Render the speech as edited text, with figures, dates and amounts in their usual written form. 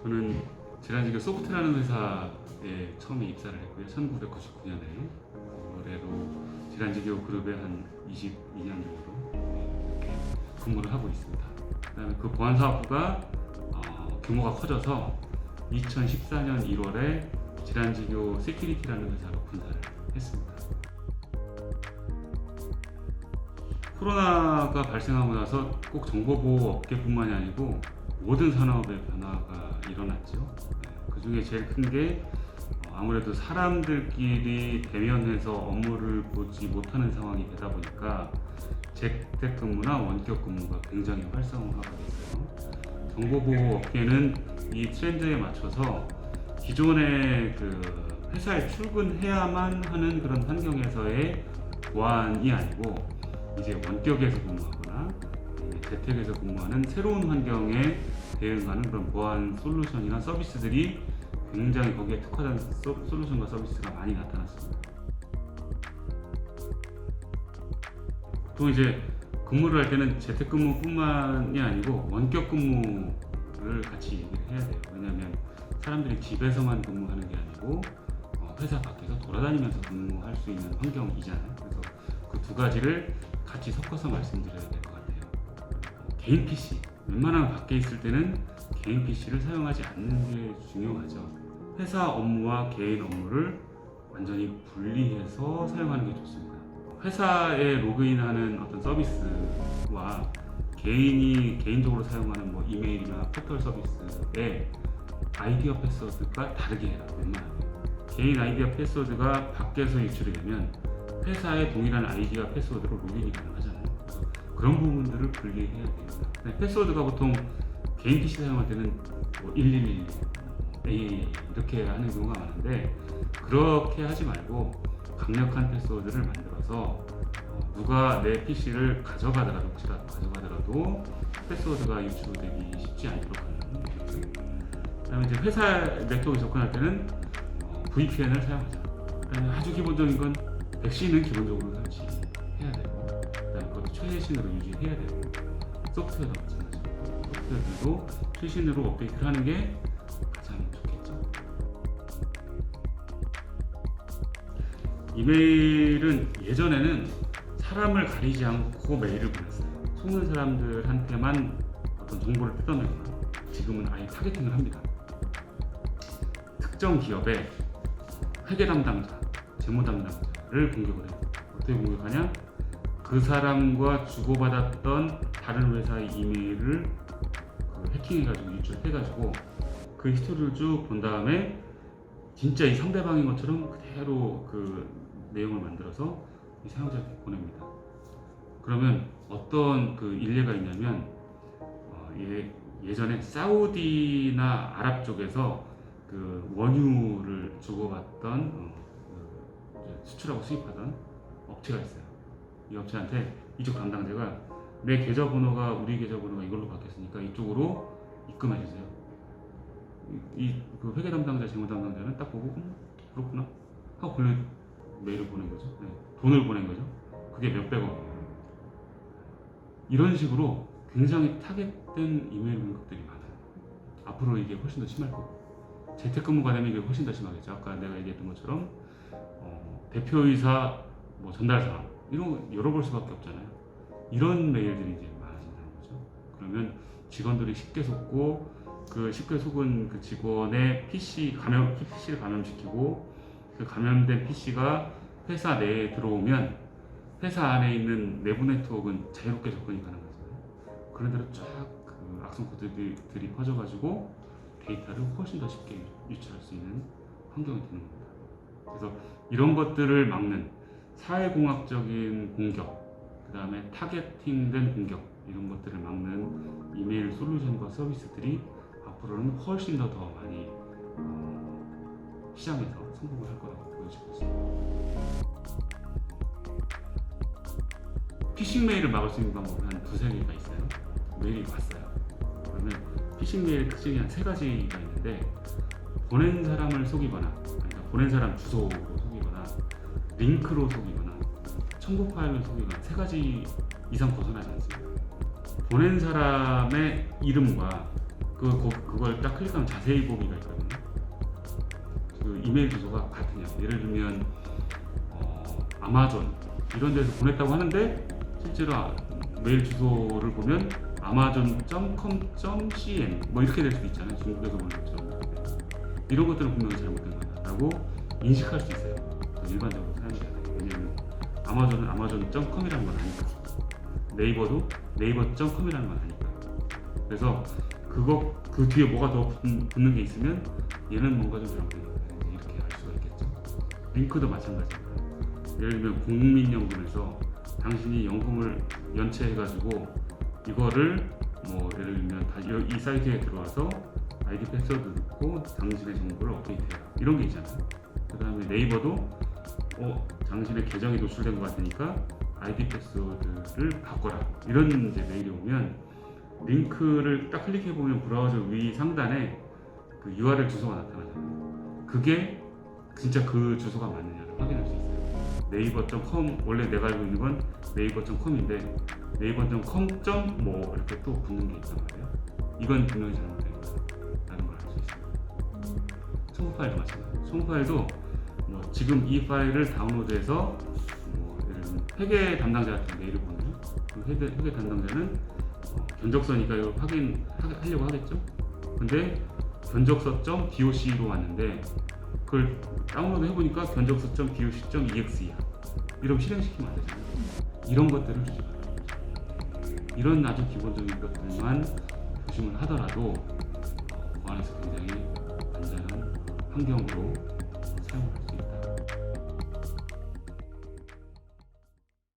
저는 질환지교 소프트라는 회사에 처음에 입사를 했고요. 1999년에 올해로 질환지교 그룹에 한 22년 정도 이렇게 근무를 하고 있습니다. 그다음에 그 보안사업부가 규모가 커져서 2014년 1월에 질환지교 세큐리티라는 회사로 분사를 했습니다. 코로나가 발생하고 나서 꼭 정보보호 업계뿐만이 아니고 모든 산업의 변화가 일어났죠. 그 중에 제일 큰 게 아무래도 사람들끼리 대면해서 업무를 보지 못하는 상황이 되다 보니까 재택근무나 원격근무가 굉장히 활성화가 됐어요. 정보보호 업계는 이 트렌드에 맞춰서 기존의 그 회사에 출근해야만 하는 그런 환경에서의 보안이 아니고 이제 원격에서 근무하거나 재택에서 근무하는 새로운 환경에 대응하는 그런 보안 솔루션이나 서비스들이 굉장히 거기에 특화된 솔루션과 서비스가 많이 나타났습니다. 보통 이제 근무를 할 때는 재택근무뿐만이 아니고 원격근무를 같이 얘기를 해야 돼요. 왜냐하면 사람들이 집에서만 근무하는 게 아니고 회사 밖에서 돌아다니면서 근무할 수 있는 환경이잖아요. 그래서 그 두 가지를 같이 섞어서 말씀드려야 될 것 같아요. 개인 PC, 웬만하면 밖에 있을 때는 개인 PC를 사용하지 않는 게 중요하죠. 회사 업무와 개인 업무를 완전히 분리해서 사용하는 게 좋습니다. 회사에 로그인하는 어떤 서비스와 개인이 개인적으로 사용하는 뭐 이메일이나 포털 서비스의 아이디어 패스워드가 다르게 해요. 웬만하면 개인 아이디어 패스워드가 밖에서 유출이 되면 회사의 동일한 아이디어 패스워드로 로그인이 가능하잖아요. 그래서 그런 부분들을 분리해야 됩니다. 패스워드가 보통 개인 PC 사용할 때는 뭐 1111, AA 이렇게 하는 경우가 많은데 그렇게 하지 말고 강력한 패스워드를 만들어서 누가 내 PC를 가져가더라도 혹시라도 가져가더라도 패스워드가 유출되기 쉽지 않도록 하는. 그다음에 이제 회사 네트워크에 접근할 때는 VPN을 사용하자. 아주 기본적인 건 백신은 기본적으로 설치해야 되고, 그다음에 그것도 최신으로 유지해야 되고, 소프트웨어도 마찬가지고, 소프트웨어들도 최신으로 업데이트를 하는 게 가장 좋겠죠. 이메일은 예전에는 사람을 가리지 않고 메일을 보냈어요. 속는 사람들한테만 어떤 정보를 뜯어내거나, 지금은 아예 타겟팅을 합니다. 특정 기업의 회계 담당자, 재무 담당자를 공격을 해요. 어떻게 공격하냐? 그 사람과 주고받았던 다른 회사의 이메일을 해킹해가지고 유출해가지고 그 히스토리를 쭉 본 다음에 진짜 이 상대방인 것처럼 그대로 그 내용을 만들어서 이 사용자한테 보냅니다. 그러면 어떤 그 일례가 있냐면 예전에 사우디나 아랍 쪽에서 그 원유를 주고받던 수출하고 수입하던 업체가 있어요. 이 업체한테 이쪽 담당자가 내 계좌번호가 우리 계좌번호가 이걸로 바뀌었으니까 이쪽으로 입금해 주세요. 그 회계 담당자, 재무 담당자는 딱 보고 그렇구나 하고 메일을 보낸 거죠. 네, 돈을 보낸 거죠. 그게 몇백억이에요. 이런 식으로 굉장히 타겟된 이메일 공격들이 많아요. 앞으로 이게 훨씬 더 심할 거고. 재택근무가 되면 이게 훨씬 더 심하겠죠. 아까 내가 얘기했던 것처럼 대표이사 뭐 전달 사항 이런 거 열어볼 수밖에 없잖아요. 이런 메일들이 이제 많아진다는 거죠. 그러면 직원들이 쉽게 속고 그 쉽게 속은 그 직원의 PC를 감염시키고 그 감염된 PC가 회사 내에 들어오면 회사 안에 있는 내부 네트워크는 자유롭게 접근이 가능하잖아요. 그런 대로 쫙 그 악성 코드들이 퍼져가지고 데이터를 훨씬 더 쉽게 유출할 수 있는 환경이 되는 겁니다. 그래서 이런 것들을 막는 사회공학적인 공격, 그 다음에 타겟팅된 공격 이런 것들을 막는 이메일 솔루션과 서비스들이 앞으로는 훨씬 더 많이 시장에서 성공을 할 거라고 보여지고 있습니다. 피싱 메일을 막을 수 있는 방법은 한 두세 개가 있어요. 메일이 왔어요. 그러면 피싱 메일 특징이 한 세 가지가 있는데 보낸 사람을 속이거나 보낸 사람 주소로 속이거나 링크로 속이거나 첨부 파일을 속이거나 세 가지 이상 벗어나지 않습니다. 보낸 사람의 이름과 그걸 딱 클릭하면 자세히 보기가 있거든요. 그 이메일 주소가 같으냐. 예를 들면 아마존 이런 데서 보냈다고 하는데 실제로 메일 주소를 보면 amazon.com.cn 뭐 이렇게 될 수도 있잖아요. 중국에서 보낸 것처럼. 이런 것들은 분명히 잘못된 거다라고 인식할 수 있어요. 일반적으로 사용자들. 왜냐면 아마존은 amazon.com이라는 건 아니까. 네이버도 네이버.com이라는 건 아니까. 그래서 그 뒤에 뭐가 더 붙는 게 있으면 얘는 뭔가 좀 잘못된 거다. 이렇게 알 수가 있겠죠. 링크도 마찬가지입니다. 예를 들면 국민연금에서 당신이 연금을 연체해가지고 이거를 뭐 예를 들면 이 사이트에 들어와서 아이디 패스워드 넣고 당신의 정보를 업데이트해라 이런 게 있잖아요. 그 다음에 네이버도 당신의 계정이 노출된 것 같으니까 아이디 패스워드를 바꿔라 이런 이제 메일이 오면 링크를 딱 클릭해 보면 브라우저 위 상단에 그 URL 주소가 나타나잖아요. 그게 진짜 그 주소가 맞느냐를 확인할 수 있어요. 네이버.com 원래 내가 알고 있는 건 네이버.com인데 네이버.com. 뭐 이렇게 또 붙는 게 있단 말이에요. 이건 분명히 잘못된 거다라는 걸 알 수 있어요. 첨부 파일도 마찬가지예요. 첨부 파일도 뭐 지금 이 파일을 다운로드해서 뭐 예를 들면 회계 담당자한테 메일을 보내요. 그 회계 담당자는 견적서니까 이거 확인하려고 하겠죠. 근데 견적서.doc로 왔는데 그걸 다운로드 해보니까 견적서.doc.exe야. 이러면 실행시키면 안 되잖아요. 이런 것들을 조심하라. 이런 아주 기본적인 것들만 조심을 하더라도 보안에서 굉장히 안전한 환경으로